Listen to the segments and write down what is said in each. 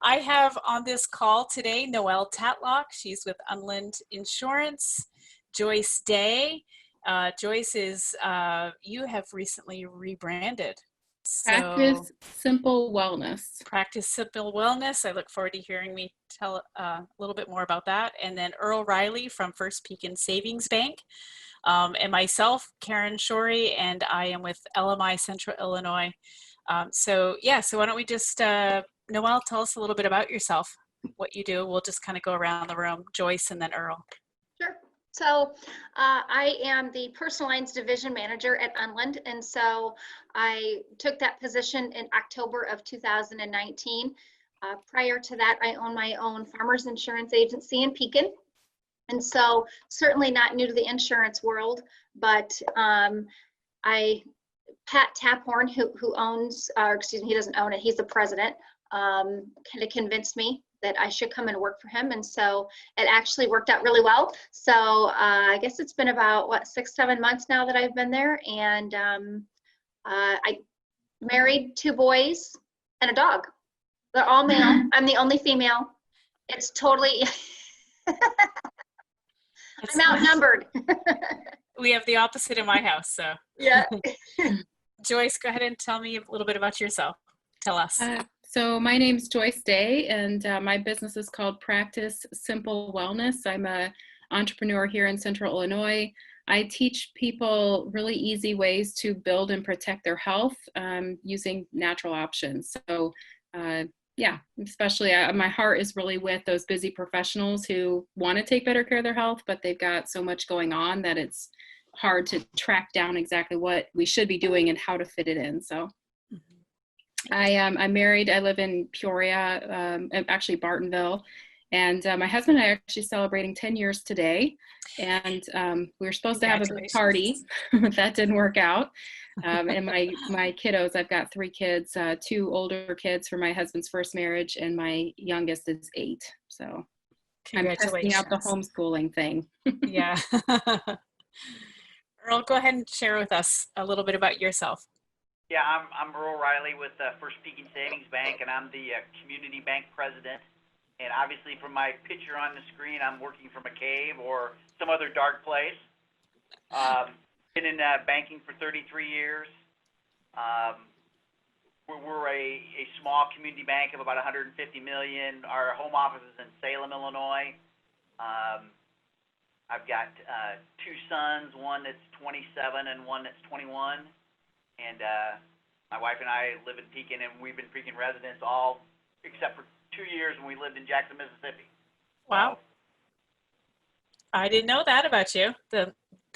I have on this call today Noelle Tatlock. She's with Unland Insurance. Joyce Day. Joyce is, you have recently rebranded. Practice Simple Wellness. Practice Simple Wellness. I look forward to hearing me tell a little bit more about that. And then Earl Riley from First Pekin Savings Bank. And myself, Karen Shorey, and I am with LMI Central Illinois. So why don't we just, Noelle, tell us a little bit about yourself, what you do. We'll just kind of go around the room, Joyce and then Earl. Sure. So I am the personal lines division manager at Unland. And so I took that position in October of 2019. Prior to that, I own my own farmers insurance agency in Pekin. And so certainly not new to the insurance world, but Pat Taphorn, who owns, he doesn't own it, he's the president, kind of convinced me that I should come and work for him. And so it actually worked out really well. So I guess it's been about, 6-7 months now that I've been there. And I married 2 boys and a dog. They're all male. I'm the only female. It's totally, I'm outnumbered. We have the opposite in my house, so. Yeah. Joyce, go ahead and tell me a little bit about yourself. Tell us. So my name's Joyce Day, and my business is called Practice Simple Wellness. I'm an entrepreneur here in Central Illinois. I teach people really easy ways to build and protect their health using natural options. So especially my heart is really with those busy professionals who want to take better care of their health, but they've got so much going on that it's hard to track down exactly what we should be doing and how to fit it in. So I'm married. I live in Peoria, actually Bartonville, and my husband and I are actually celebrating 10 years today. And we were supposed to have a big party, but that didn't work out. And my kiddos, I've got 3 kids, 2 older kids from my husband's first marriage, and my youngest is 8. So I'm testing out the homeschooling thing. Yeah. Earl, go ahead and share with us a little bit about yourself. Yeah, I'm Earl Riley with First Pekin Savings Bank, and I'm the community bank president. And obviously, from my picture on the screen, I'm working from a cave or some other dark place. Been in banking for 33 years. We're a small community bank of about 150 million. Our home office is in Salem, Illinois. I've got 2 sons, one that's 27 and one that's 21. And my wife and I live in Pekin, and we've been Pekin residents all except for 2 years when we lived in Jackson, Mississippi. Wow. I didn't know that about you, the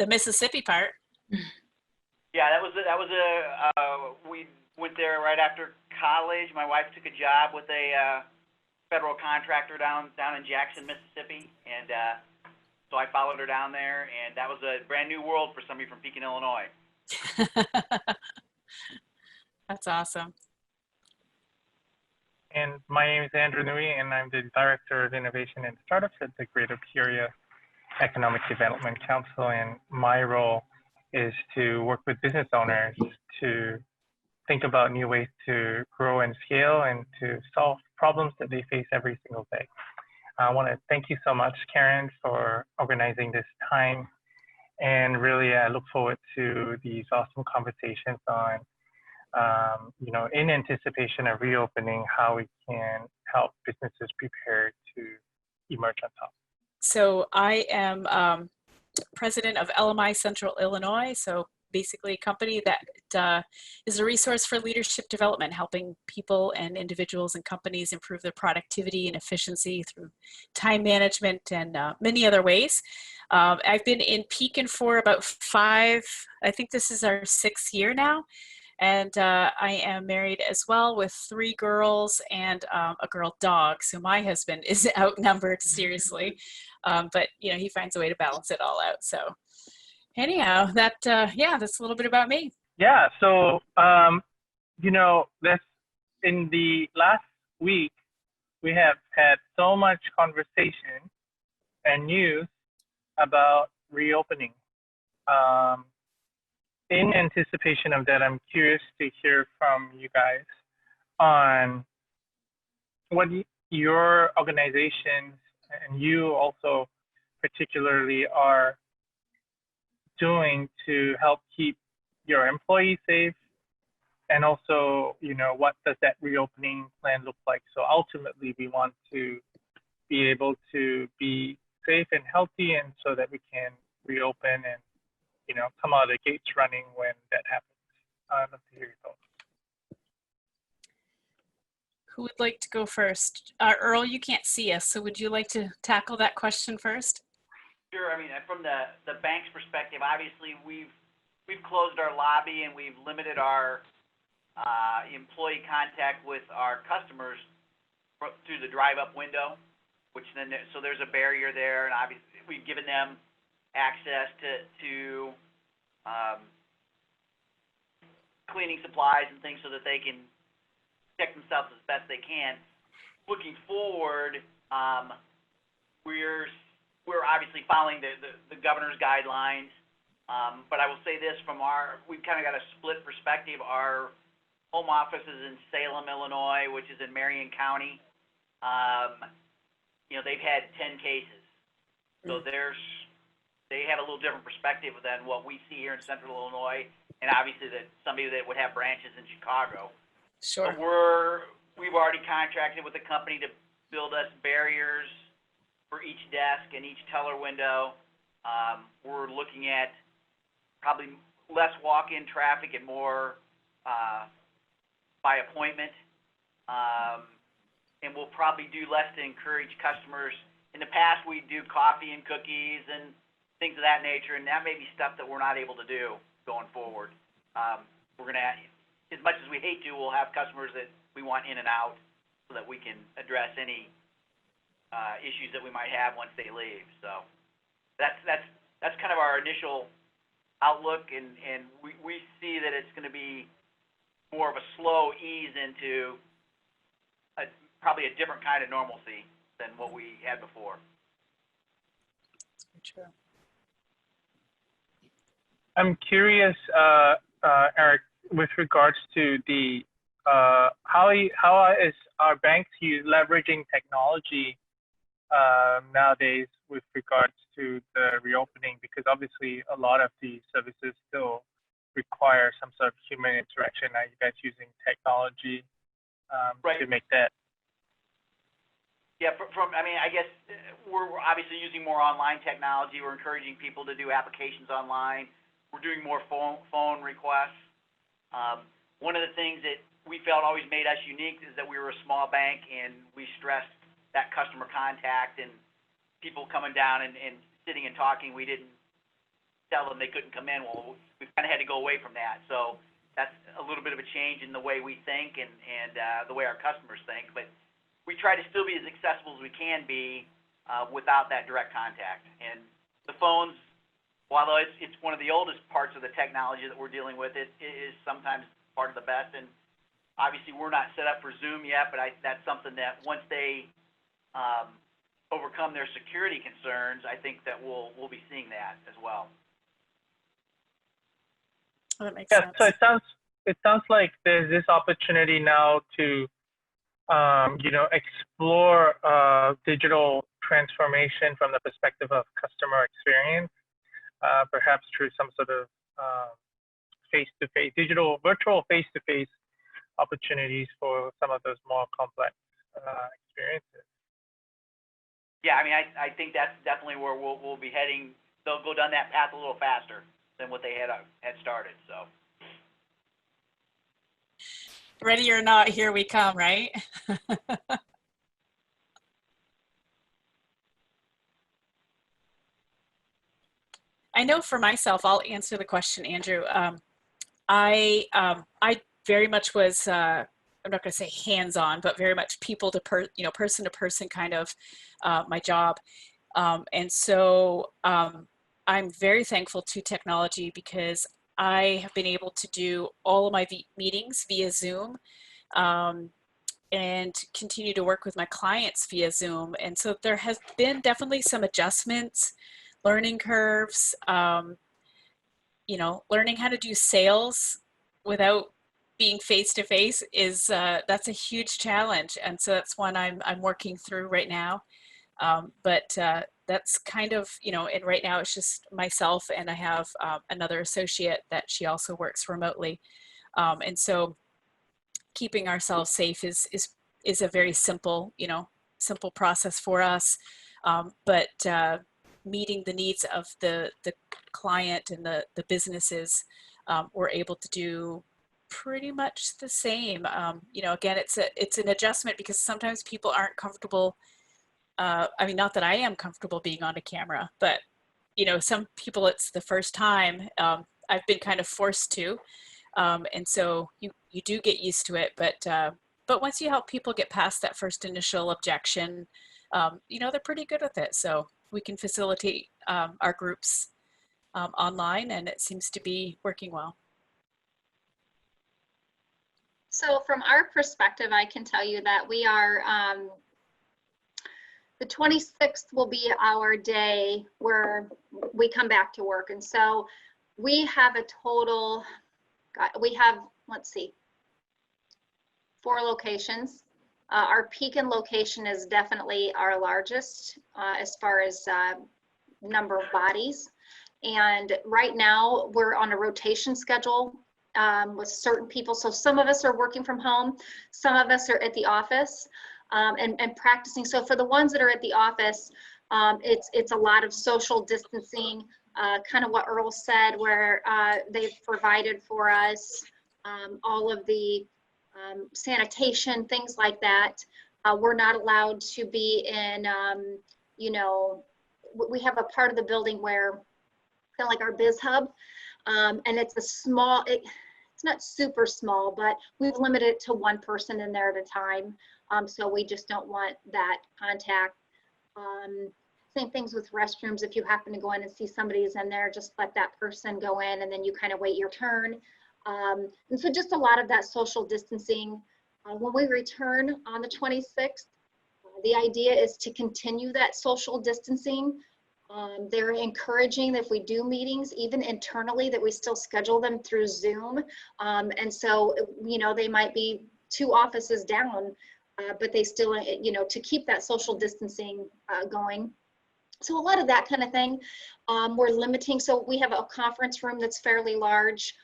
Mississippi part. Yeah, we went there right after college. My wife took a job with a federal contractor down in Jackson, Mississippi, and so I followed her down there, and that was a brand new world for somebody from Pekin, Illinois. That's awesome. And my name is Andrew Nui, and I'm the Director of Innovation and Startups at the Greater Peoria Economic Development Council. And my role is to work with business owners to think about new ways to grow and scale and to solve problems that they face every single day. I want to thank you so much, Karen, for organizing this time. And really, I look forward to these awesome conversations on, in anticipation of reopening, how we can help businesses prepare to emerge on top. So I am president of LMI Central Illinois. So basically a company that is a resource for leadership development, helping people and individuals and companies improve their productivity and efficiency through time management and many other ways. I've been in Pekin for about 5, I think this is our 6th year now. And I am married as well with 3 girls and a girl dog. So my husband is outnumbered seriously, but he finds a way to balance it all out. So anyhow, that's a little bit about me. Yeah. So, that's in the last week, we have had so much conversation and news about reopening. In anticipation of that, I'm curious to hear from you guys on your organizations and you also particularly are doing to help keep your employees safe, and also, what does that reopening plan look like? So ultimately, we want to be able to be safe and healthy, and so that we can reopen and, come out of the gates running when that happens. I'd love to hear your thoughts. Who would like to go first? Earl, you can't see us, so would you like to tackle that question first? Sure. I mean, from the bank's perspective, obviously we've closed our lobby and we've limited our employee contact with our customers through the drive-up window, which then so there's a barrier there, and obviously we've given them access to cleaning supplies and things so that they can protect themselves as best they can. Looking forward, we're obviously following the governor's guidelines, but I will say this: we've kind of got a split perspective. Our home office is in Salem, Illinois, which is in Marion County. They've had 10 cases, so they have a little different perspective than what we see here in Central Illinois, and obviously somebody that would have branches in Chicago. Sure. But we've already contracted with a company to build us barriers for each desk and each teller window. We're looking at probably less walk-in traffic and more by appointment. And we'll probably do less to encourage customers. In the past, we do coffee and cookies and things of that nature, and that may be stuff that we're not able to do going forward. We're going to, as much as we hate to, we'll have customers that we want in and out so that we can address any issues that we might have once they leave. So that's kind of our initial outlook, and we see that it's going to be more of a slow ease into probably a different kind of normalcy than what we had before. That's true. I'm curious, Eric, with regards to the how is our banks leveraging technology nowadays with regards to the reopening? Because obviously a lot of the services still require some sort of human interaction. Are you guys using technology to make that? Yeah, I guess we're obviously using more online technology. We're encouraging people to do applications online. We're doing more phone requests. One of the things that we felt always made us unique is that we were a small bank, and we stressed that customer contact and people coming down and sitting and talking. We didn't tell them they couldn't come in. Well, we kind of had to go away from that. So that's a little bit of a change in the way we think and the way our customers think. But we try to still be as accessible as we can be without that direct contact. And the phones, while it's one of the oldest parts of the technology that we're dealing with, it is sometimes part of the best. And obviously we're not set up for Zoom yet, but that's something that once they overcome their security concerns, I think that we'll be seeing that as well. Oh, that makes sense. So it sounds like there's this opportunity now to explore digital transformation from the perspective of customer experience, perhaps through some sort of face-to-face, virtual face-to-face opportunities for some of those more complex experiences. Yeah, I mean, I think that's definitely where we'll be heading. They'll go down that path a little faster than what they had started. So. Ready or not, here we come, right? I know for myself, I'll answer the question, Andrew. I very much was, I'm not going to say hands-on, but very much people to person to person kind of my job. And so I'm very thankful to technology because I have been able to do all of my meetings via Zoom and continue to work with my clients via Zoom. And so there has been definitely some adjustments, learning curves, learning how to do sales without being face to face is that's a huge challenge, and so that's one I'm working through right now. But that's kind of, you know, and right now it's just myself, and I have another associate that she also works remotely, and so keeping ourselves safe is a very simple, you know, simple process for us, but meeting the needs of the client and the businesses, we're able to do pretty much the same. You know, again, it's an adjustment because sometimes people aren't comfortable. I mean, not that I am comfortable being on a camera, but you know, some people it's the first time. I've been kind of forced to, and so you do get used to it. But once you help people get past that first initial objection, you know, they're pretty good with it. So we can facilitate our groups online, and it seems to be working well. So from our perspective, I can tell you that we are, the 26th will be our day where we come back to work. And so we have a total, we have, let's see, 4 locations. Our Pekin location is definitely our largest as far as number of bodies. And right now we're on a rotation schedule with certain people. So some of us are working from home, some of us are at the office and practicing. So for the ones that are at the office, it's a lot of social distancing, kind of what Earl said, where they've provided for us all of the sanitation, things like that. We're not allowed to be in, you know, we have a part of the building where kind of like our biz hub, and it's a small, it's not super small, but we've limited it to 1 person in there at a time. So we just don't want that contact. Same things with restrooms. If you happen to go in and see somebody's in there, just let that person go in and then you kind of wait your turn. And so just a lot of that social distancing. When we return on the 26th, the idea is to continue that social distancing. They're encouraging that if we do meetings, even internally, that we still schedule them through Zoom. And so, you know, they might be 2 offices down, but they still, you know, to keep that social distancing going. So a lot of that kind of thing. We're limiting, so we have a conference room that's fairly large.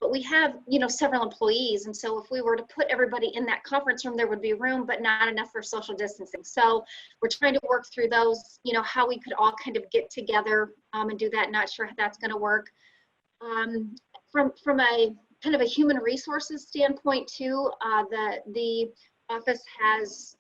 But we have, you know, several employees. And so if we were to put everybody in that conference room, there would be room, but not enough for social distancing. So we're trying to work through those, you know, how we could all kind of get together and do that. Not sure how that's going to work. From a kind of a human resources standpoint too, the office has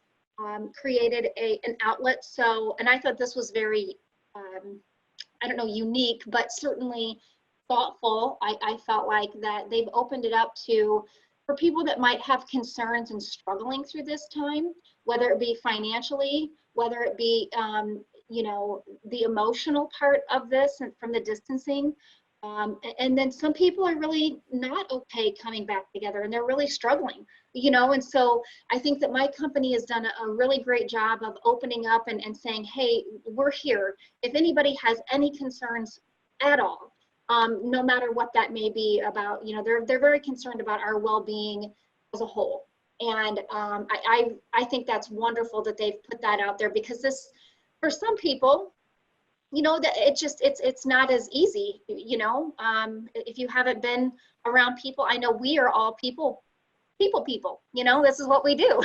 created an outlet. So, and I thought this was very, I don't know, unique, but certainly thoughtful. I felt like that they've opened it up to, for people that might have concerns and struggling through this time, whether it be financially, whether it be, you know, the emotional part of this and from the distancing. And then some people are really not okay coming back together and they're really struggling, you know, and so I think that my company has done a really great job of opening up and saying, hey, we're here. If anybody has any concerns at all, no matter what that may be about, you know, they're very concerned about our well-being as a whole. And I think that's wonderful that they've put that out there, because this, for some people, you know, that it's not as easy, you know, if you haven't been around people. I know we are all people, you know, this is what we do.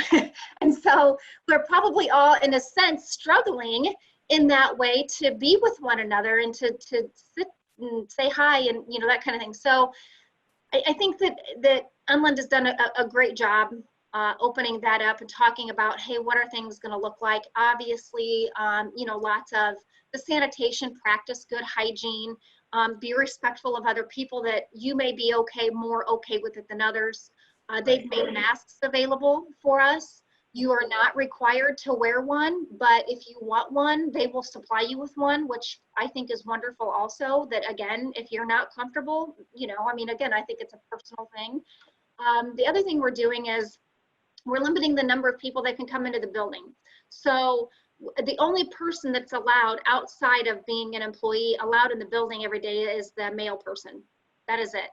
And so we're probably all in a sense struggling in that way to be with one another and to sit and say hi and, you know, that kind of thing. So I think that Unland has done a great job opening that up and talking about, hey, what are things going to look like? Obviously, you know, lots of the sanitation, practice good hygiene, be respectful of other people, that you may be more okay with it than others. They've made masks available for us. You are not required to wear one, but if you want one, they will supply you with one, which I think is wonderful also. That again, if you're not comfortable, you know, I mean, again, I think it's a personal thing. The other thing we're doing is we're limiting the number of people that can come into the building. So the only person that's allowed outside of being an employee allowed in the building every day is the male person. That is it.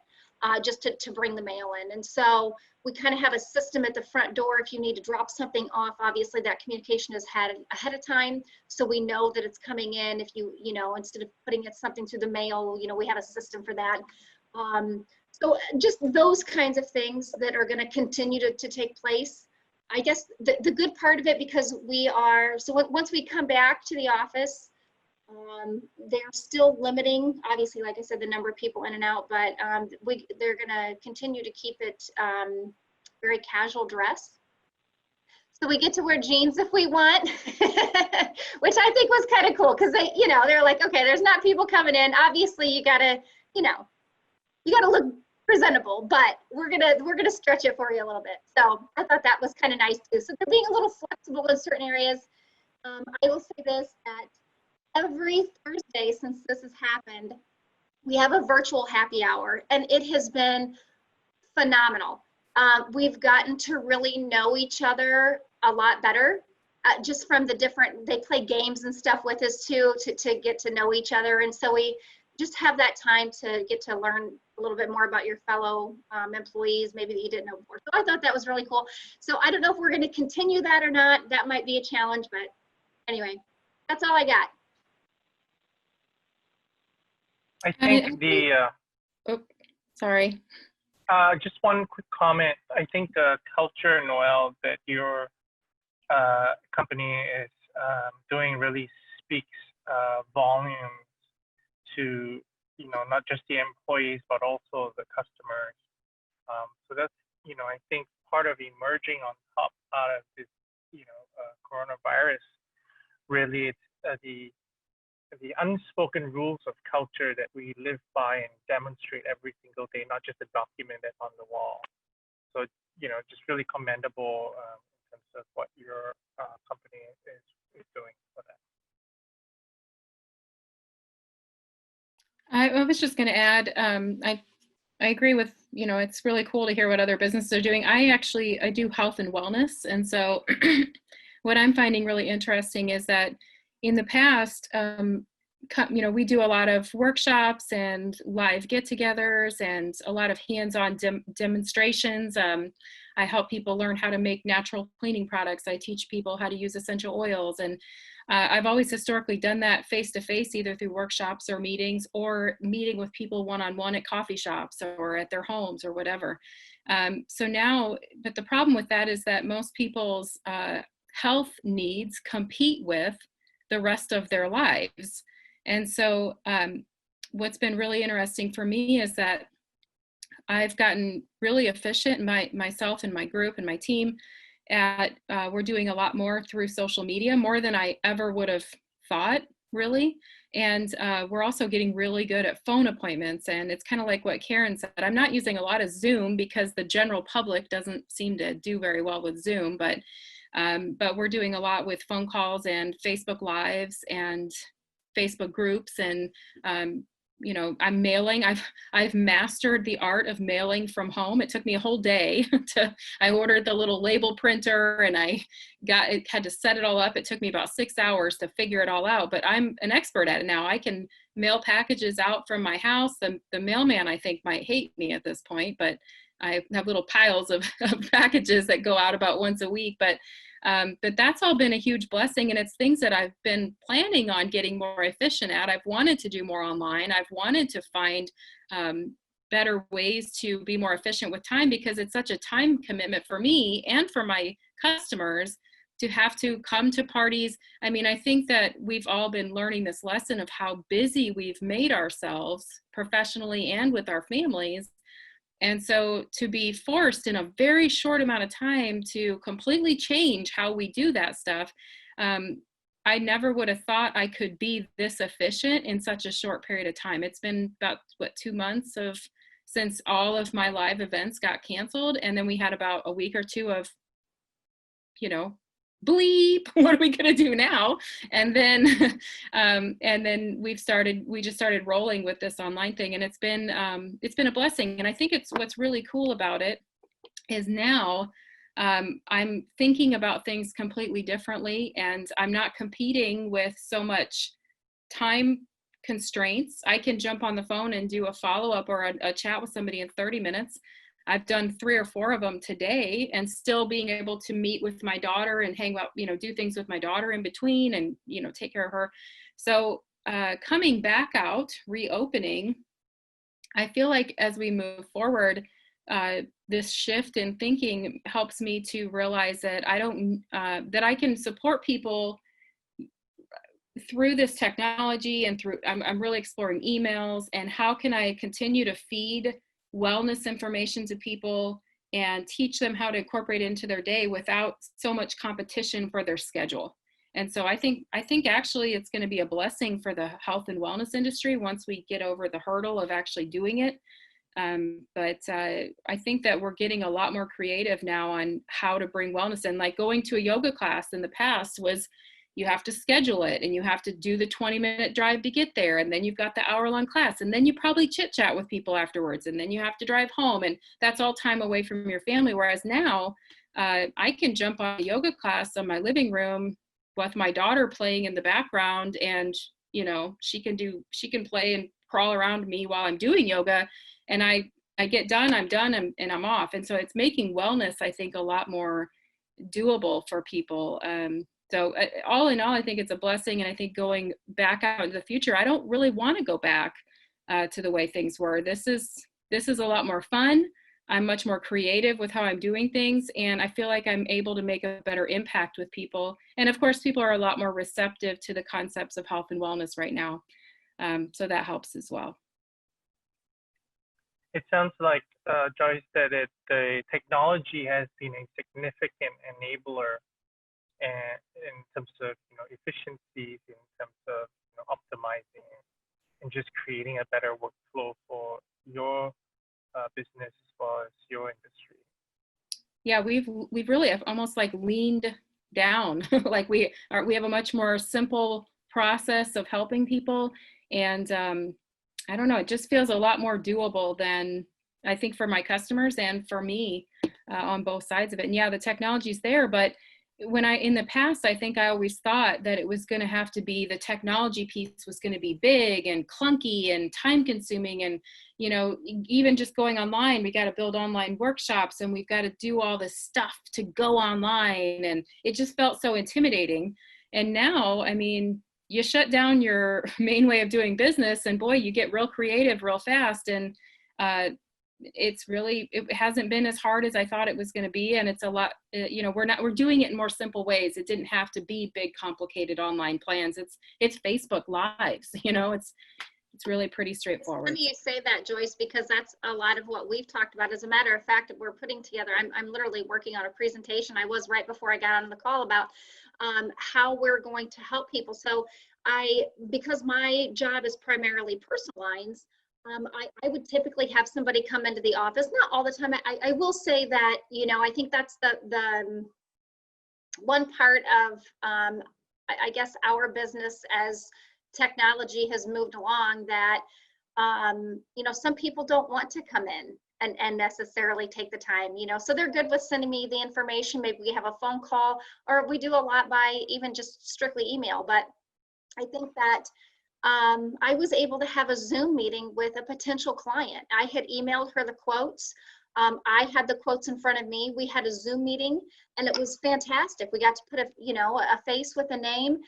just to bring the mail in. And so we kind of have a system at the front door. If you need to drop something off, obviously that communication is had ahead of time, so we know that it's coming in. If you know, instead of putting something through the mail, you know, we have a system for that. So just those kinds of things that are going to continue to take place. I guess the good part of it, because once we come back to the office, they're still limiting, obviously, like I said, the number of people in and out, but they're going to continue to keep it very casual dress. So we get to wear jeans if we want, which I think was kind of cool, because they're like, okay, there's not people coming in. Obviously, you gotta look presentable, but we're gonna stretch it for you a little bit. So I thought that was kind of nice too. So they're being a little flexible in certain areas. I will say this, that every Thursday since this has happened, we have a virtual happy hour, and it has been phenomenal. We've gotten to really know each other a lot better, just from they play games and stuff with us too, to get to know each other. And so we just have that time to get to learn a little bit more about your fellow employees, maybe that you didn't know before. So I thought that was really cool. So I don't know if we're going to continue that or not. That might be a challenge, but anyway, that's all I got. I think sorry. Just one quick comment. I think the culture, Noelle, that your company is doing really speaks volumes to, not just the employees, but also the customers. So that's, I think part of emerging on top out of this, coronavirus, really it's the unspoken rules of culture that we live by and demonstrate every single day, not just a document that's on the wall. So, just really commendable in terms of what your company is doing for that. I was just going to add, I agree with, it's really cool to hear what other businesses are doing. I do health and wellness. And so what I'm finding really interesting is that in the past, we do a lot of workshops and live get-togethers and a lot of hands-on demonstrations. I help people learn how to make natural cleaning products. I teach people how to use essential oils. And I've always historically done that face-to-face, either through workshops or meetings, or meeting with people one-on-one at coffee shops or at their homes or whatever. So now, but the problem with that is that most people's health needs compete with the rest of their lives. And so what's been really interesting for me is that I've gotten really efficient, myself and my group and my team, at we're doing a lot more through social media, more than I ever would have thought, really. And we're also getting really good at phone appointments. And it's kind of like what Karen said. I'm not using a lot of Zoom because the general public doesn't seem to do very well with Zoom, but we're doing a lot with phone calls and Facebook Lives and Facebook groups, and I'm mailing. I've mastered the art of mailing from home. It took me a whole day I ordered the little label printer, and had to set it all up. It took me about 6 hours to figure it all out, but I'm an expert at it now. I can mail packages out from my house. The mailman, I think, might hate me at this point, but I have little piles of packages that go out about once a week, but that's all been a huge blessing, and it's things that I've been planning on getting more efficient at. I've wanted to do more online. I've wanted to find better ways to be more efficient with time, because it's such a time commitment for me and for my customers to have to come to parties. I mean, I think that we've all been learning this lesson of how busy we've made ourselves professionally and with our families. And so to be forced in a very short amount of time to completely change how we do that stuff, I never would have thought I could be this efficient in such a short period of time. It's been about, 2 months since all of my live events got canceled. And then we had about a week or two of, bleep, what are we going to do now? And then we just started rolling with this online thing, and it's been a blessing. And I think what's really cool about it is now I'm thinking about things completely differently, and I'm not competing with so much time constraints. I can jump on the phone and do a follow-up or a chat with somebody in 30 minutes. I've done 3 or 4 of them today, and still being able to meet with my daughter and hang out, do things with my daughter in between and, take care of her. So coming back out, reopening, I feel like as we move forward, this shift in thinking helps me to realize that that I can support people through this technology and through, I'm really exploring emails and how can I continue to feed wellness information to people and teach them how to incorporate it into their day without so much competition for their schedule. And so I think actually it's going to be a blessing for the health and wellness industry once we get over the hurdle of actually doing it. But I think that we're getting a lot more creative now on how to bring wellness in. Like going to a yoga class in the past was, you have to schedule it and you have to do the 20-minute drive to get there. And then you've got the hour-long class, and then you probably chit chat with people afterwards. And then you have to drive home, and that's all time away from your family. Whereas now I can jump on a yoga class on my living room with my daughter playing in the background, and she can play and crawl around me while I'm doing yoga, and I get done, I'm done, and I'm off. And so it's making wellness, I think, a lot more doable for people. So all in all, I think it's a blessing. And I think going back out into the future, I don't really want to go back to the way things were. This is a lot more fun. I'm much more creative with how I'm doing things. And I feel like I'm able to make a better impact with people. And of course, people are a lot more receptive to the concepts of health and wellness right now. So that helps as well. It sounds like Joyce said the technology has been a significant enabler in terms of efficiencies, in terms of optimizing and just creating a better workflow for your business as well as your industry. Yeah, we've really almost like leaned down. Like we have a much more simple process of helping people, and I don't know, it just feels a lot more doable than I think for my customers and for me on both sides of it. And yeah, the technology's there, but in the past, I think I always thought that it was going to have to be, the technology piece was going to be big and clunky and time consuming. And, even just going online, we got to build online workshops and we've got to do all this stuff to go online. And it just felt so intimidating. And now, I mean, you shut down your main way of doing business and boy, you get real creative real fast. And it hasn't been as hard as I thought it was going to be. And it's a lot, we're doing it in more simple ways. It didn't have to be big, complicated online plans. It's Facebook Lives, it's really pretty straightforward. It's funny you say that, Joyce, because that's a lot of what we've talked about. As a matter of fact, we're putting together, I'm literally working on a presentation. I was right before I got on the call about how we're going to help people. So because my job is primarily personal lines, I would typically have somebody come into the office, not all the time. I will say that, I think that's the one part of, I guess, our business as technology has moved along that, some people don't want to come in and necessarily take the time, so they're good with sending me the information. Maybe we have a phone call, or we do a lot by even just strictly email. But I think that I was able to have a Zoom meeting with a potential client. I had emailed her the quotes. I had the quotes in front of me. We had a Zoom meeting and it was fantastic. We got to put a face with a name.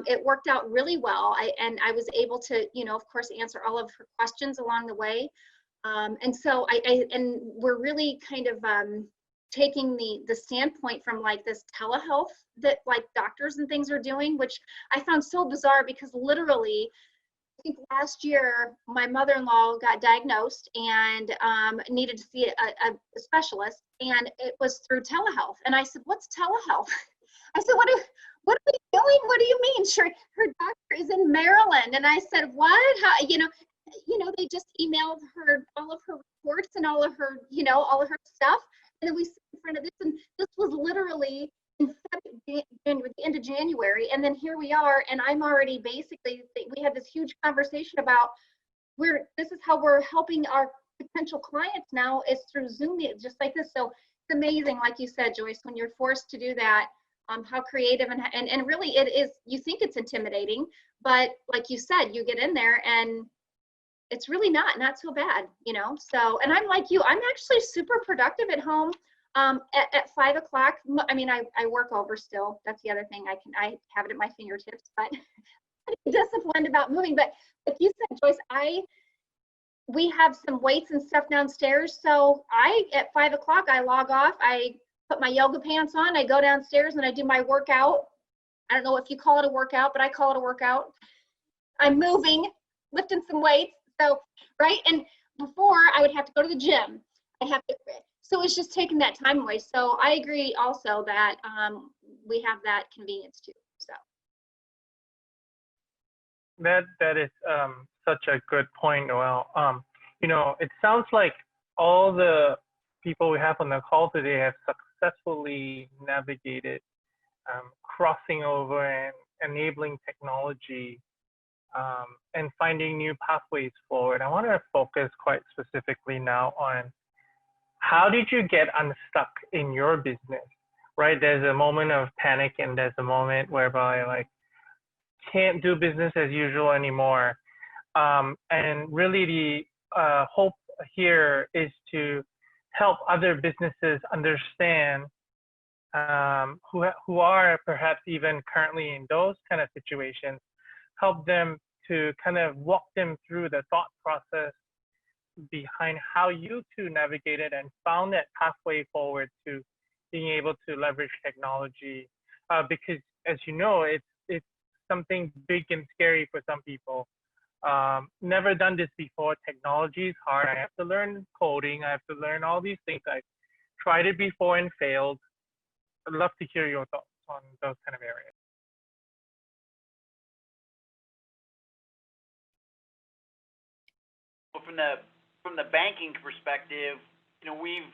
It worked out really well. I was able to, of course, answer all of her questions along the way. And so and we're really kind of taking the standpoint from like this telehealth that like doctors and things are doing, which I found so bizarre because literally, I think last year my mother-in-law got diagnosed and needed to see a specialist, and it was through telehealth. And I said, "What's telehealth?" I said, "What are we doing? What do you mean?" Sure, her doctor is in Maryland, and I said, "What? How, they just emailed her all of her reports and all of her her stuff." And then we sit in front of this, and this was literally in the end of January. And then here we are, and I'm already basically, we had this huge conversation about this is how we're helping our potential clients now, is through Zoom, just like this. So it's amazing, like you said, Joyce, when you're forced to do that, how creative and really it is, you think it's intimidating, but like you said, you get in there and it's really not so bad, you know? So, and I'm like you, I'm actually super productive at home. At 5 o'clock, I mean, I work over still. That's the other thing. I have it at my fingertips, but I'm disciplined about moving. But like you said, Joyce, we have some weights and stuff downstairs. So at 5 o'clock, I log off. I put my yoga pants on. I go downstairs and I do my workout. I don't know if you call it a workout, but I call it a workout. I'm moving, lifting some weights. So, right. And before I would have to go to the gym. So it's just taking that time away. So I agree also that we have that convenience too. So that is such a good point, Noelle. You know, it sounds like all the people we have on the call today have successfully navigated crossing over and enabling technology and finding new pathways forward. I want to focus quite specifically now on how did you get unstuck in your business, right? There's a moment of panic and there's a moment whereby like can't do business as usual anymore. And really the hope here is to help other businesses understand who are perhaps even currently in those kind of situations, help them to kind of walk them through the thought process behind how you two navigated and found that pathway forward to being able to leverage technology. Because as you know, it's something big and scary for some people. Never done this before. Technology is hard. I have to learn coding. I have to learn all these things. I tried it before and failed. I'd love to hear your thoughts on those kind of areas. Well, from the banking perspective, you know, we've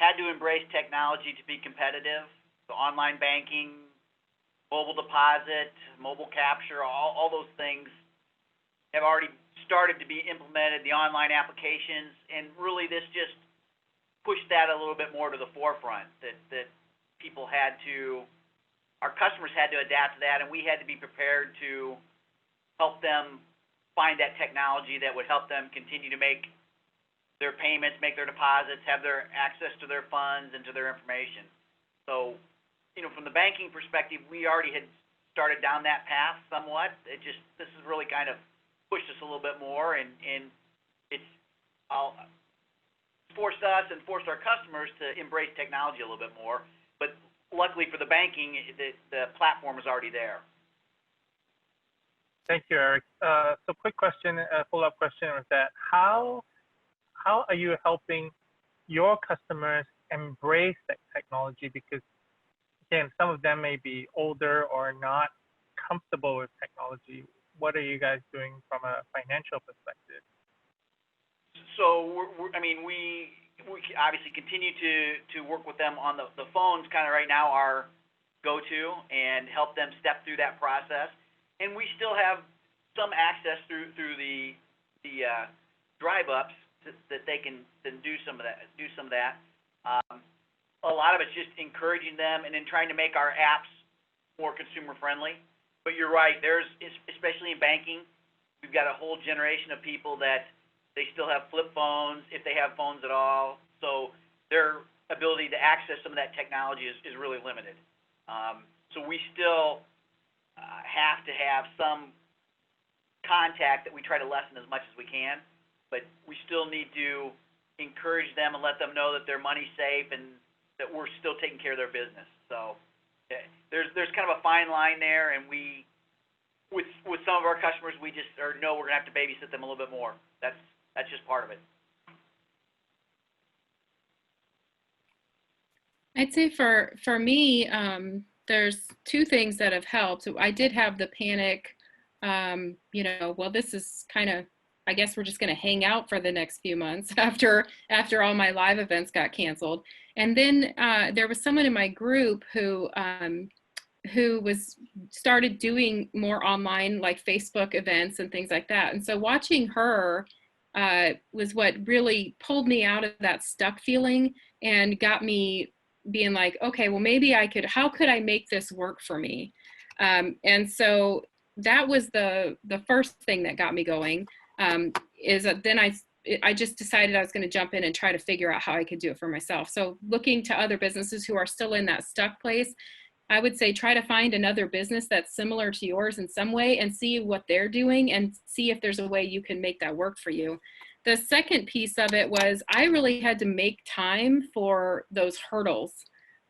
had to embrace technology to be competitive. So online banking, mobile deposit, mobile capture, all those things have already started to be implemented, the online applications, and really this just pushed that a little bit more to the forefront, that people had to, our customers had to adapt to that, and we had to be prepared to help them find that technology that would help them continue to make their payments, make their deposits, have their access to their funds and to their information. So, you know, from the banking perspective, we already had started down that path somewhat. This has really kind of pushed us a little bit more, and it's forced us and forced our customers to embrace technology a little bit more. But luckily for the banking, the platform is already there. Thank you, Eric. So quick question, follow-up question was that how are you helping your customers embrace that technology? Because again, some of them may be older or not comfortable with technology. What are you guys doing from a financial perspective? So we obviously continue to work with them on the phones. Kind of right now our go-to, and help them step through that process. And we still have some access through the drive-ups that they can then do some of that. A lot of it's just encouraging them and then trying to make our apps more consumer friendly. But you're right, especially in banking, we've got a whole generation of people that they still have flip phones, if they have phones at all. So their ability to access some of that technology is really limited. So we still have to have some contact that we try to lessen as much as we can, but we still need to encourage them and let them know that their money's safe and that we're still taking care of their business. So there's kind of a fine line there, and we, with some of our customers, we just know we're gonna have to babysit them a little bit more. That's just part of it. I'd say for me, there's two things that have helped. So I did have the panic, you know, well, this is kind of, I guess we're just going to hang out for the next few months after all my live events got canceled. And then there was someone in my group who started doing more online, like Facebook events and things like that. And so watching her was what really pulled me out of that stuck feeling and got me being like, okay, well, maybe how could I make this work for me? And so that was the first thing that got me going, is that then I just decided I was going to jump in and try to figure out how I could do it for myself. So looking to other businesses who are still in that stuck place, I would say try to find another business that's similar to yours in some way and see what they're doing and see if there's a way you can make that work for you. The second piece of it was I really had to make time for those hurdles.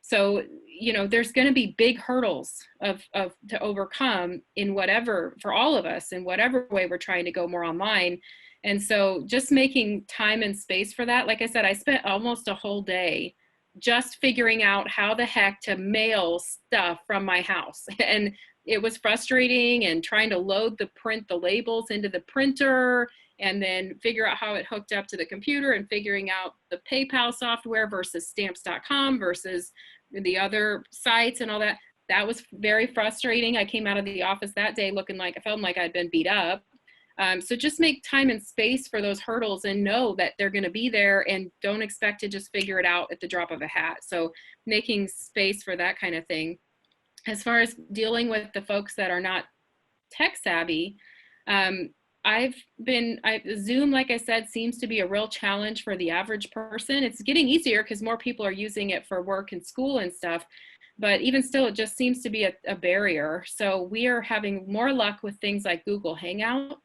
So, you know, there's going to be big hurdles to overcome in whatever, for all of us, in whatever way we're trying to go more online. And so just making time and space for that. Like I said, I spent almost a whole day just figuring out how the heck to mail stuff from my house. And it was frustrating, and trying to load the labels into the printer, and then figure out how it hooked up to the computer, and figuring out the PayPal software versus stamps.com versus the other sites and all that. That was very frustrating. I came out of the office that day looking like, I felt like I'd been beat up. So just make time and space for those hurdles, and know that they're going to be there, and don't expect to just figure it out at the drop of a hat. So making space for that kind of thing. As far as dealing with the folks that are not tech savvy, Zoom, like I said, seems to be a real challenge for the average person. It's getting easier because more people are using it for work and school and stuff. But even still, it just seems to be a barrier. So we are having more luck with things like Google Hangout,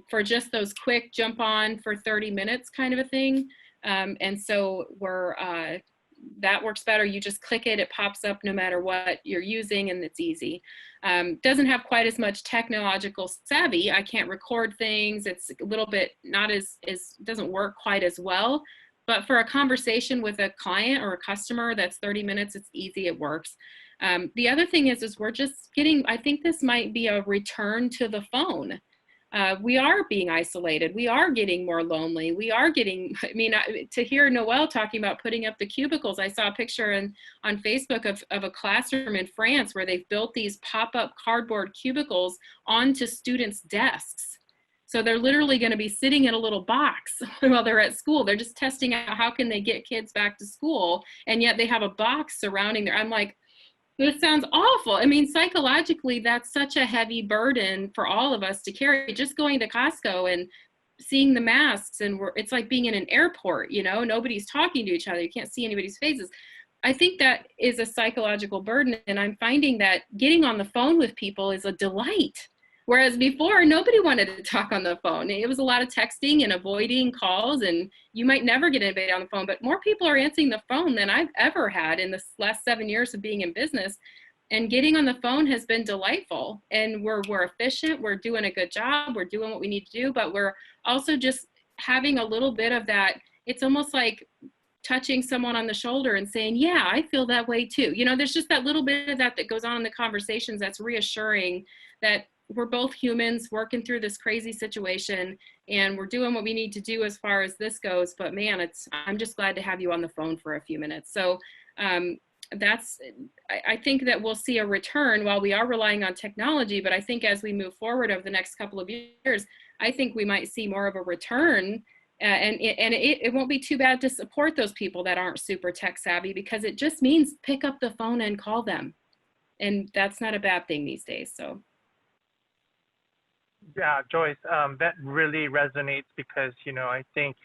for just those quick jump on for 30 minutes kind of a thing. And so that works better. You just click it, it pops up no matter what you're using, and it's easy. Doesn't have quite as much technological savvy. I can't record things. It's a little bit doesn't work quite as well. But for a conversation with a client or a customer that's 30 minutes, it's easy, it works. The other thing is we're just I think this might be a return to the phone. We are being isolated. We are getting more lonely. To hear Noelle talking about putting up the cubicles, I saw a picture on Facebook of a classroom in France where they've built these pop-up cardboard cubicles onto students' desks. So they're literally going to be sitting in a little box while they're at school. They're just testing out how can they get kids back to school, and yet they have a box surrounding I'm like, this sounds awful. I mean, psychologically, that's such a heavy burden for all of us to carry. Just going to Costco and seeing the masks, and it's like being in an airport, you know, nobody's talking to each other. You can't see anybody's faces. I think that is a psychological burden, and I'm finding that getting on the phone with people is a delight. Whereas before, nobody wanted to talk on the phone. It was a lot of texting and avoiding calls, and you might never get anybody on the phone, but more people are answering the phone than I've ever had in the last 7 years of being in business. And getting on the phone has been delightful, and we're efficient, we're doing a good job, we're doing what we need to do, but we're also just having a little bit of that. It's almost like touching someone on the shoulder and saying, yeah, I feel that way too. You know, there's just that little bit of that goes on in the conversations that's reassuring that we're both humans working through this crazy situation, and we're doing what we need to do as far as this goes. But man, I'm just glad to have you on the phone for a few minutes. So I think that we'll see a return while we are relying on technology. But I think as we move forward over the next couple of years, I think we might see more of a return. And it won't be too bad to support those people that aren't super tech savvy, because it just means pick up the phone and call them. And that's not a bad thing these days. So. Yeah, Joyce, that really resonates because, you know, I think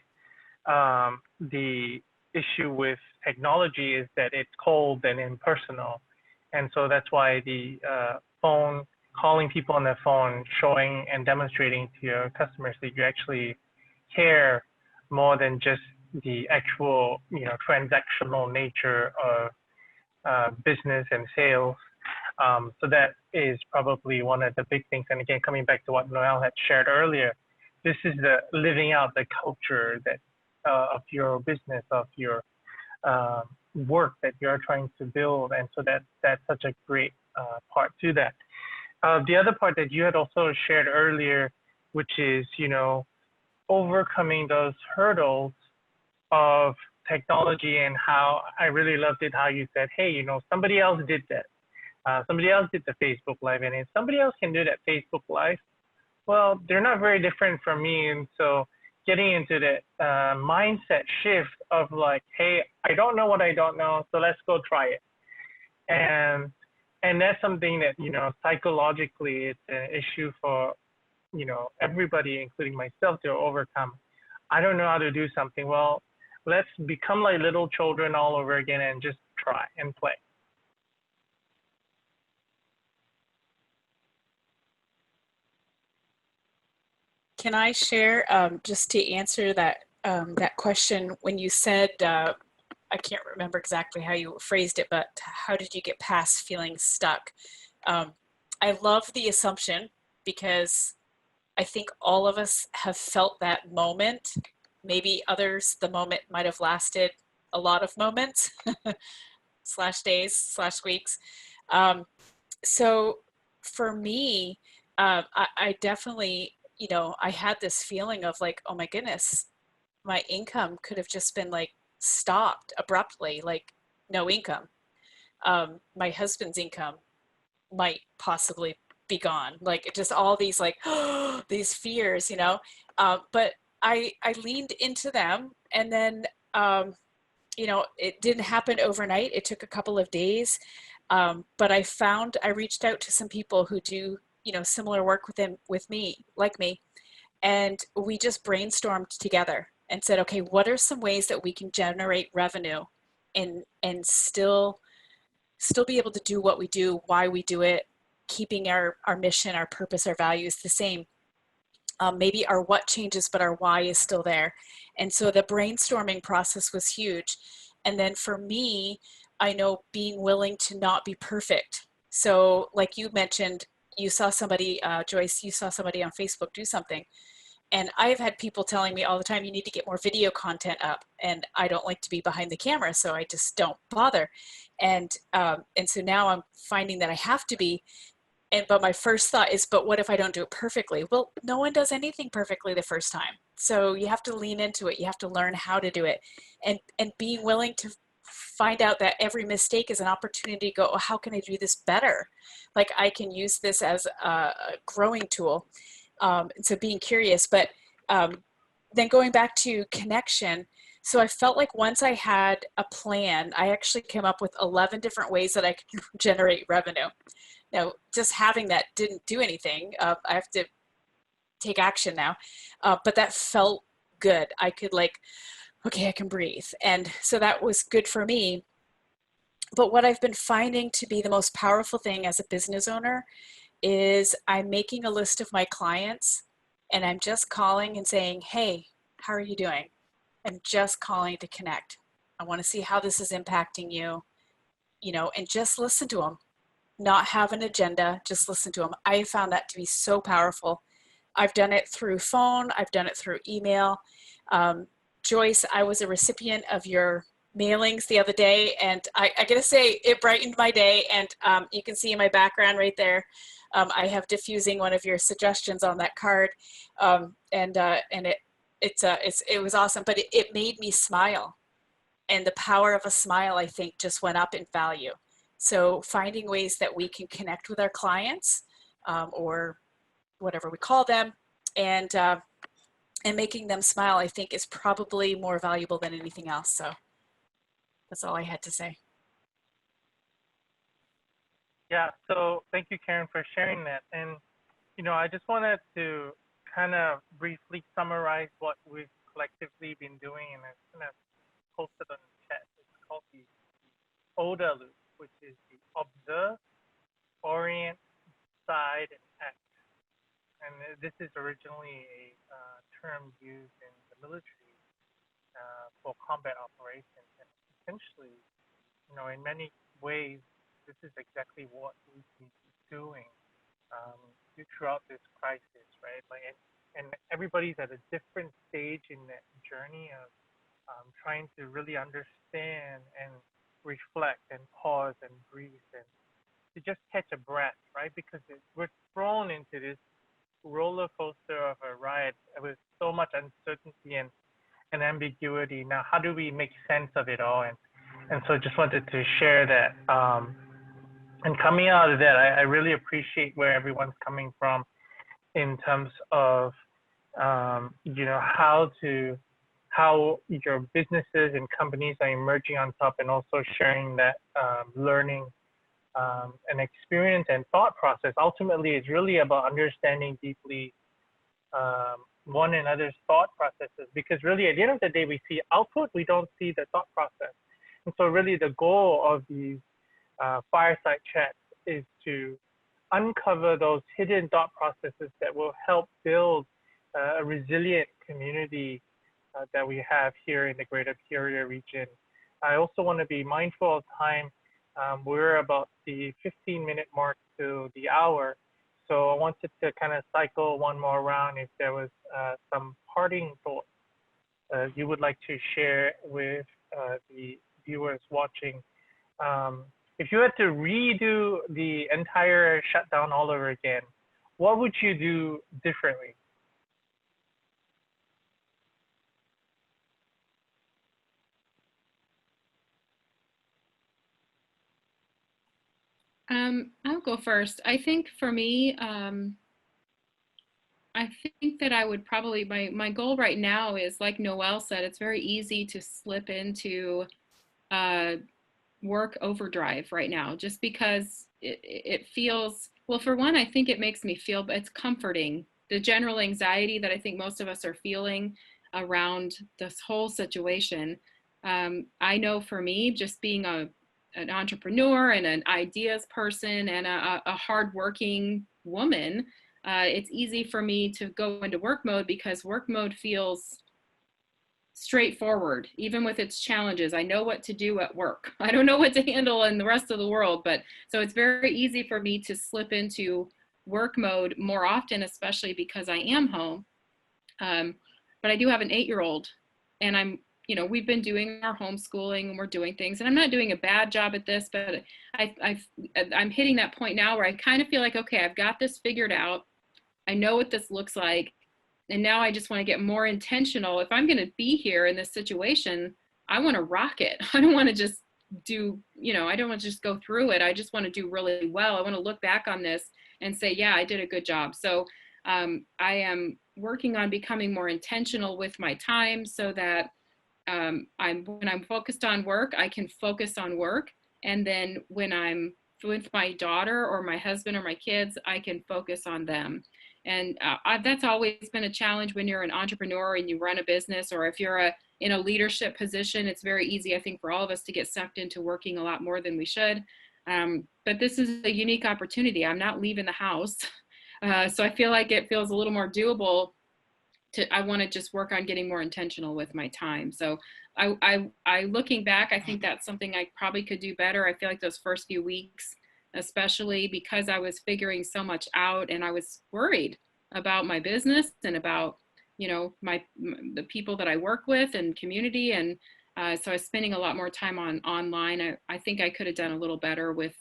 the issue with technology is that it's cold and impersonal. And so that's why the phone, calling people on their phone, showing and demonstrating to your customers that you actually care more than just the actual, you know, transactional nature of business and sales. So that is probably one of the big things. And again, coming back to what Noelle had shared earlier, this is the living out the culture that of your business, of your work that you're trying to build. And so that's such a great part to that. The other part that you had also shared earlier, which is, you know, overcoming those hurdles of technology, and how I really loved it, how you said, hey, you know, somebody else did that. Somebody else did the Facebook Live, and if somebody else can do that Facebook Live, well, they're not very different from me. And so getting into that mindset shift of like, hey, I don't know what I don't know, so let's go try it. And that's something that, you know, psychologically it's an issue for, you know, everybody, including myself, to overcome. I don't know how to do something. Well, let's become like little children all over again and just try and play. Can I share, just to answer that that question, when you said, I can't remember exactly how you phrased it, but how did you get past feeling stuck? I love the assumption, because I think all of us have felt that moment. Maybe others, the moment might have lasted a lot of moments, / days / weeks. So for me, I definitely, you know, I had this feeling of like, oh my goodness, my income could have just been like stopped abruptly, like no income. My husband's income might possibly be gone, like just all these like these fears, you know. But I leaned into them, and then you know, it didn't happen overnight. It took a couple of days, but I reached out to some people who do, you know, similar work with me, like me, and we just brainstormed together and said, okay, what are some ways that we can generate revenue and still be able to do what we do, why we do it, keeping our mission, our purpose, our values the same. Maybe our what changes, but our why is still there. And so the brainstorming process was huge. And then for me, I know being willing to not be perfect. So like you mentioned, you saw somebody, Joyce, you saw somebody on Facebook do something. And I've had people telling me all the time, you need to get more video content up. And I don't like to be behind the camera, so I just don't bother. And so now I'm finding that I have to be. But my first thought is, but what if I don't do it perfectly? Well, no one does anything perfectly the first time. So you have to lean into it. You have to learn how to do it, and being willing to find out that every mistake is an opportunity to go, oh, how can I do this better? Like I can use this as a growing tool. And so being curious, but then going back to connection. So I felt like once I had a plan, I actually came up with 11 different ways that I could generate revenue. Now, just having that didn't do anything. I have to take action now, but that felt good. I could like, okay, I can breathe. And so that was good for me. But what I've been finding to be the most powerful thing as a business owner is I'm making a list of my clients, and I'm just calling and saying, hey, how are you doing? I'm just calling to connect. I want to see how this is impacting you, you know, and just listen to them. Not have an agenda, just listen to them. I found that to be so powerful. I've done it through phone. I've done it through email. Joyce, I was a recipient of your mailings the other day, and I gotta say, it brightened my day. And you can see in my background right there, I have diffusing one of your suggestions on that card, and it was awesome. But it made me smile, and the power of a smile, I think, just went up in value. So finding ways that we can connect with our clients, or whatever we call them, and making them smile, I think, is probably more valuable than anything else. So that's all I had to say. Yeah, so thank you, Karen, for sharing that. And, you know, I just wanted to kind of briefly summarize what we've collectively been doing, and it's kind of posted on the chat. It's called the ODA loop, which is the observe, orient, decide, and act. And this is originally a term used in the military for combat operations. And essentially, you know, in many ways, this is exactly what we've been doing throughout this crisis, right? Like, and everybody's at a different stage in that journey of trying to really understand and reflect and pause and breathe and to just catch a breath, right? Because we're thrown into this roller coaster of a ride with so much uncertainty and ambiguity. Now, how do we make sense of it all? And so just wanted to share that. And coming out of that, I really appreciate where everyone's coming from in terms of you know, how your businesses and companies are emerging on top, and also sharing that learning and experience and thought process. Ultimately, it's really about understanding deeply one another's thought processes, because really at the end of the day, we see output, we don't see the thought process. And so really the goal of these fireside chats is to uncover those hidden thought processes that will help build a resilient community that we have here in the greater Peoria region. I also want to be mindful of time. We're about the 15-minute mark to the hour. So I wanted to kind of cycle one more round if there was some parting thoughts you would like to share with the viewers watching. If you had to redo the entire shutdown all over again, what would you do differently? I'll go first. I think for me, I think that I would probably, my goal right now is, like Noelle said, it's very easy to slip into work overdrive right now, just because it feels, well, for one, I think it makes me feel, it's comforting. The general anxiety that I think most of us are feeling around this whole situation. I know for me, just being an entrepreneur and an ideas person and a hardworking woman, it's easy for me to go into work mode because work mode feels straightforward, even with its challenges. I know what to do at work. I don't know what to handle in the rest of the world, but so it's very easy for me to slip into work mode more often, especially because I am home. But I do have an 8-year-old, and I'm, you know, we've been doing our homeschooling and we're doing things, and I'm not doing a bad job at this, but I'm hitting that point now where I kind of feel like, okay, I've got this figured out. I know what this looks like. And now I just want to get more intentional. If I'm going to be here in this situation, I want to rock it. I don't want to just do, you know, I don't want to just go through it. I just want to do really well. I want to look back on this and say, yeah, I did a good job. So I am working on becoming more intentional with my time so that when I'm focused on work, I can focus on work. And then when I'm with my daughter or my husband or my kids, I can focus on them. And that's always been a challenge when you're an entrepreneur and you run a business, or if you're in a leadership position. It's very easy, I think, for all of us to get sucked into working a lot more than we should. But this is a unique opportunity. I'm not leaving the house. So I feel like it feels a little more doable. I want to just work on getting more intentional with my time. So I looking back, I think that's something I probably could do better. I feel like those first few weeks, especially because I was figuring so much out and I was worried about my business and about, you know, the people that I work with and community. And so I was spending a lot more time online. I think I could have done a little better with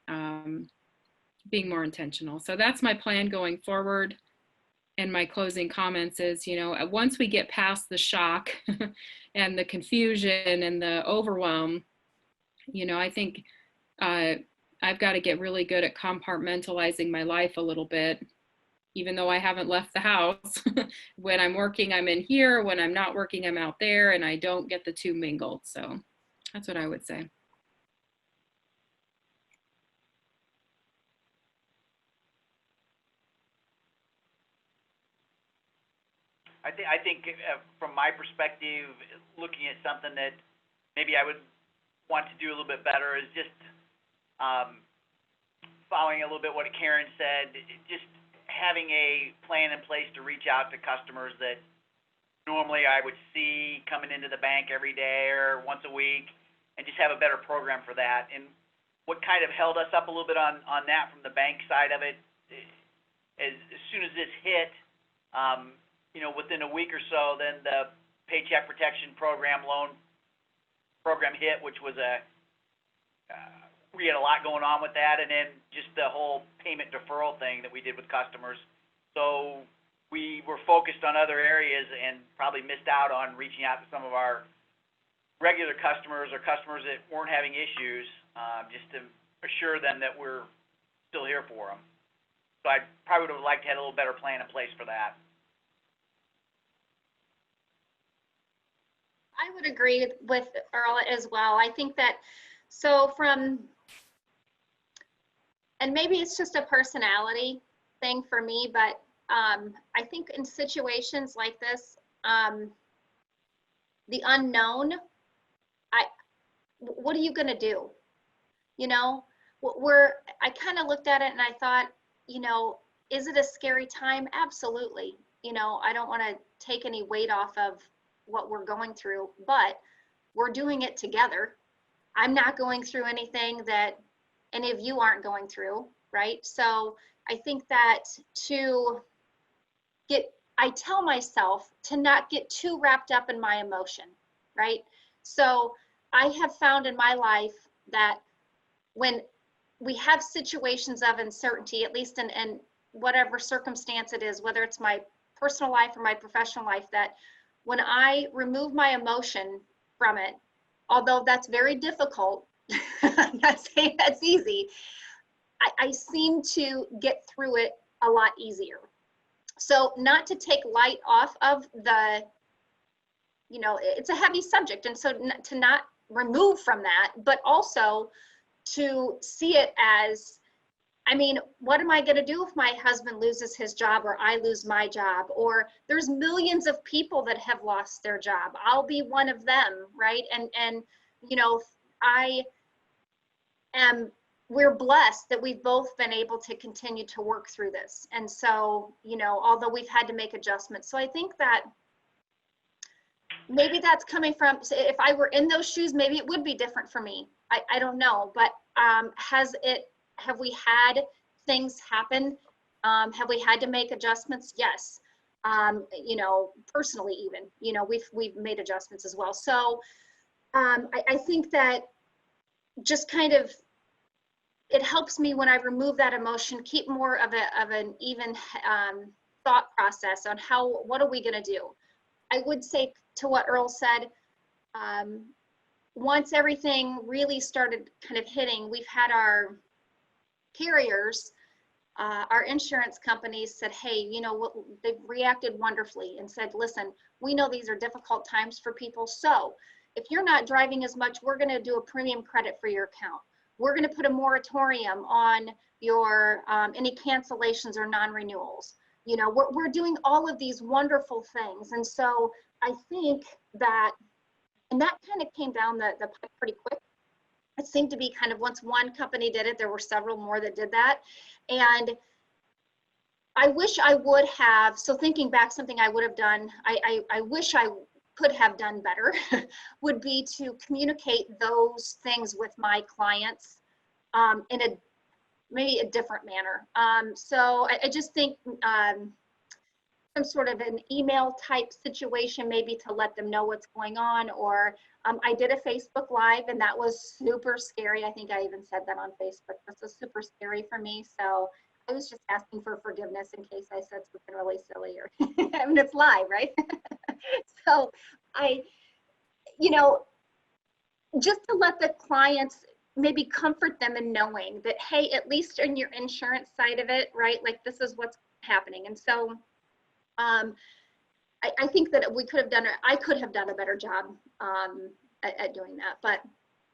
being more intentional. So that's my plan going forward. And my closing comments is, you know, once we get past the shock and the confusion and the overwhelm, you know, I think I've got to get really good at compartmentalizing my life a little bit, even though I haven't left the house. When I'm working, I'm in here. When I'm not working, I'm out there, and I don't get the two mingled. So that's what I would say. I think from my perspective, looking at something that maybe I would want to do a little bit better is just following a little bit what Karen said, just having a plan in place to reach out to customers that normally I would see coming into the bank every day or once a week, and just have a better program for that. And what kind of held us up a little bit on that from the bank side of it, as soon as this hit, you know, within a week or so, then the Paycheck Protection Program loan program hit, which was we had a lot going on with that, and then just the whole payment deferral thing that we did with customers. So we were focused on other areas and probably missed out on reaching out to some of our regular customers or customers that weren't having issues, just to assure them that we're still here for them. So I probably would have liked to have a little better plan in place for that. I would agree with Earl as well. I think that, so and maybe it's just a personality thing for me, but I think in situations like this, the unknown, what are you going to do? You know, I kind of looked at it and I thought, you know, is it a scary time? Absolutely. You know, I don't want to take any weight off of what we're going through, but we're doing it together. I'm not going through anything that any of you aren't going through, right? So I think that I tell myself to not get too wrapped up in my emotion, right? So I have found in my life that when we have situations of uncertainty, at least in whatever circumstance it is, whether it's my personal life or my professional life, that when I remove my emotion from it, although that's very difficult, I'm not saying that's easy, I seem to get through it a lot easier. So not to take light off of the, you know, it's a heavy subject. And so to not remove from that, but also to see it as, I mean, what am I going to do if my husband loses his job or I lose my job? Or there's millions of people that have lost their job. I'll be one of them, right? And you know, we're blessed that we've both been able to continue to work through this. And so, you know, although we've had to make adjustments. So I think that maybe that's coming from, so if I were in those shoes, maybe it would be different for me. I don't know, but have we had things happen? Have we had to make adjustments? Yes. You know, personally even, you know, we've made adjustments as well. So I think that just kind of, it helps me when I remove that emotion, keep more of an even thought process on what are we going to do? I would say to what Earl said, once everything really started kind of hitting, we've had our carriers, our insurance companies said, hey, you know what, they've reacted wonderfully and said, listen, we know these are difficult times for people. So if you're not driving as much, we're going to do a premium credit for your account. We're going to put a moratorium on your any cancellations or non-renewals. You know, we're doing all of these wonderful things. And so I think that, and that kind of came down the pipe pretty quick. It seemed to be kind of, once one company did it, there were several more that did that. And I wish I would have, so thinking back, something I would have done, I wish I could have done better would be to communicate those things with my clients in maybe a different manner. So I just think some sort of an email type situation, maybe to let them know what's going on. Or I did a Facebook Live and that was super scary. I think I even said that on Facebook. This was super scary for me. So I was just asking for forgiveness in case I said something really silly, or I mean, it's live, right? So you know, just to let the clients, maybe comfort them in knowing that, hey, at least in your insurance side of it, right? Like, this is what's happening. And so I think that I could have done a better job at doing that. But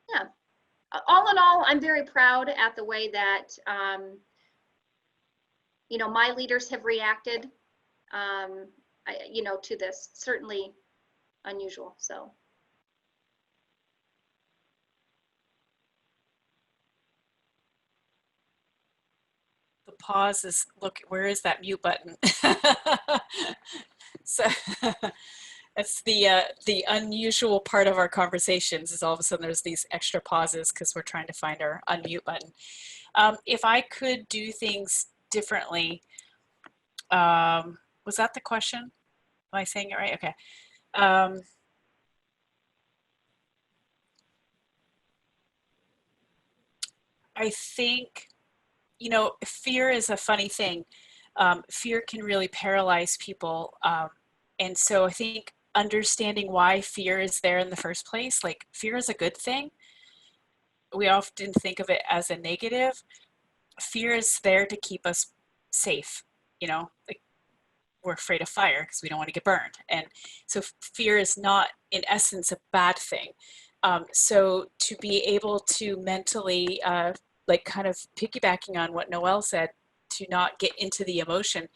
yeah, all in all, I'm very proud at the way that, you know, my leaders have reacted, you know, to this. Certainly unusual. So. The pause is, look, where is that mute button? So that's the unusual part of our conversations, is all of a sudden there's these extra pauses because we're trying to find our unmute button. If I could do things differently, was that the question? Am I saying it right? Okay. I think, you know, fear is a funny thing. Fear can really paralyze people. And so I think understanding why fear is there in the first place, like, fear is a good thing. We often think of it as a negative. Fear is there to keep us safe, you know, like, we're afraid of fire because we don't want to get burned. And so fear is not in essence a bad thing. So to be able to mentally, like kind of piggybacking on what Noelle said, to not get into the emotion,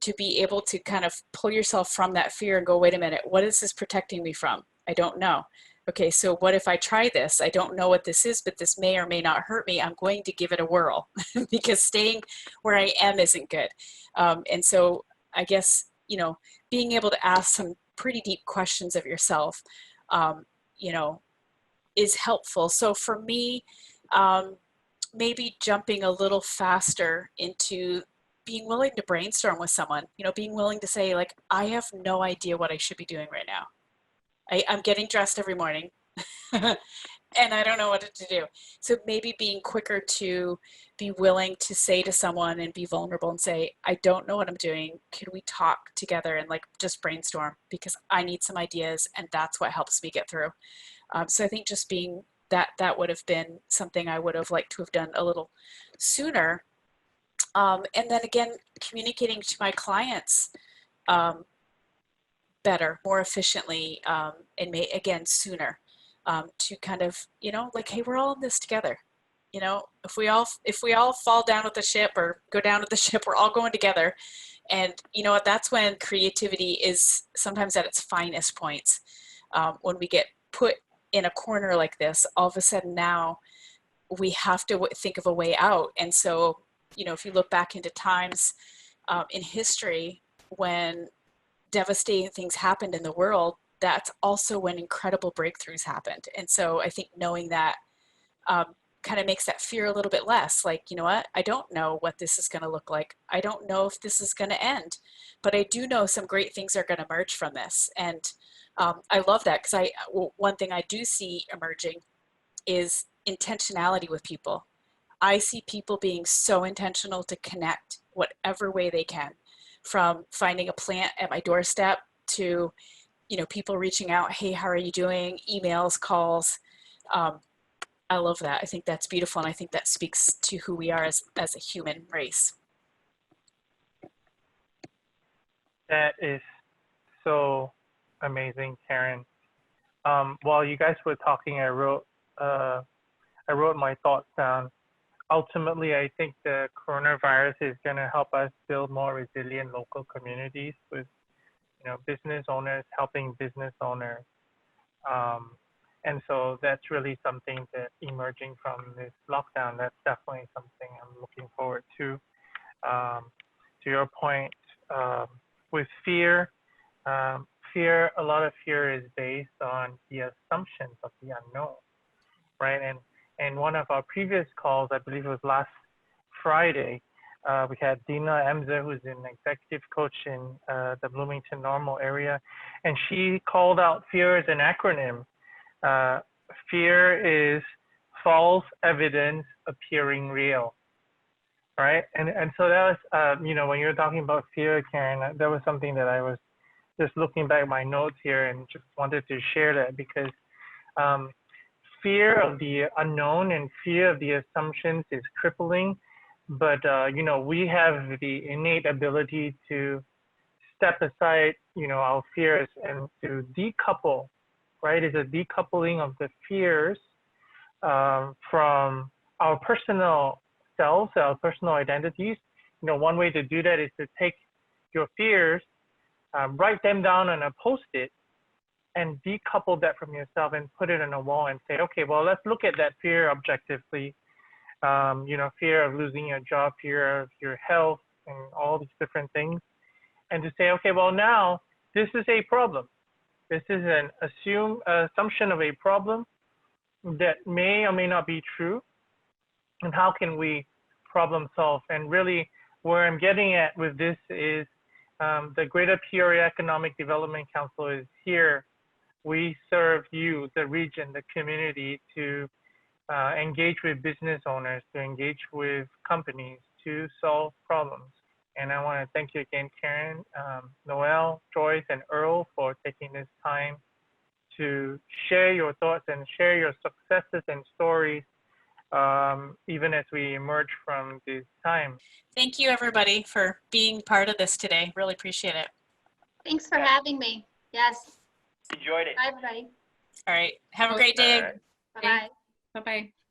to be able to kind of pull yourself from that fear and go, wait a minute, what is this protecting me from? I don't know. Okay, so what if I try this? I don't know what this is, but this may or may not hurt me. I'm going to give it a whirl because staying where I am isn't good. And so I guess, you know, being able to ask some pretty deep questions of yourself, you know, is helpful. So for me, maybe jumping a little faster into being willing to brainstorm with someone, you know, being willing to say, like, I have no idea what I should be doing right now. I'm getting dressed every morning and I don't know what to do. So maybe being quicker to be willing to say to someone and be vulnerable and say, I don't know what I'm doing. Can we talk together and like just brainstorm, because I need some ideas and that's what helps me get through. So I think just being that would have been something I would have liked to have done a little sooner. And then again, communicating to my clients better, more efficiently, and again, sooner, to kind of, you know, like, hey, we're all in this together. You know, if we all fall down with the ship or go down with the ship, we're all going together. And you know what, that's when creativity is sometimes at its finest points. When we get put in a corner like this, all of a sudden now we have to think of a way out. And so, you know, if you look back into times in history when devastating things happened in the world, that's also when incredible breakthroughs happened. And so I think knowing that kind of makes that fear a little bit less. Like, you know what, I don't know what this is going to look like. I don't know if this is going to end, but I do know some great things are going to emerge from this. And I love that, because one thing I do see emerging is intentionality with people. I see people being so intentional to connect whatever way they can, from finding a plant at my doorstep to, you know, people reaching out, hey, how are you doing? Emails, calls. I love that. I think that's beautiful. And I think that speaks to who we are as a human race. That is so amazing, Karen. While you guys were talking, I wrote my thoughts down. Ultimately, I think the coronavirus is going to help us build more resilient local communities with, you know, business owners helping business owners. And so that's really something that emerging from this lockdown, that's definitely something I'm looking forward to. To your point, with fear, a lot of fear is based on the assumptions of the unknown, right? And one of our previous calls, I believe it was last Friday, we had Dina Emzer, who's an executive coach in the Bloomington Normal area, and she called out fear as an acronym. Fear is false evidence appearing real, right? And so that was, you know, when you were talking about fear, Karen, that was something that I was just looking back at my notes here and just wanted to share that, because fear of the unknown and fear of the assumptions is crippling. But, you know, we have the innate ability to step aside, you know, our fears and to decouple, right? It's a decoupling of the fears from our personal selves, our personal identities. You know, one way to do that is to take your fears, write them down on a Post-it, and decouple that from yourself and put it on a wall and say, okay, well, let's look at that fear objectively. You know, fear of losing your job, fear of your health, and all these different things. And to say, okay, well, now this is a problem. This is an assumption of a problem that may or may not be true. And how can we problem solve? And really, where I'm getting at with this is the Greater Peoria Economic Development Council is here. We serve you, the region, the community, to engage with business owners, to engage with companies, to solve problems. And I want to thank you again, Karen, Noelle, Joyce, and Earl for taking this time to share your thoughts and share your successes and stories even as we emerge from this time. Thank you, everybody, for being part of this today. Really appreciate it. Thanks for having me. Yes. Enjoyed it. Bye, everybody. All right. Have a great day. All right. Bye-bye. Bye-bye.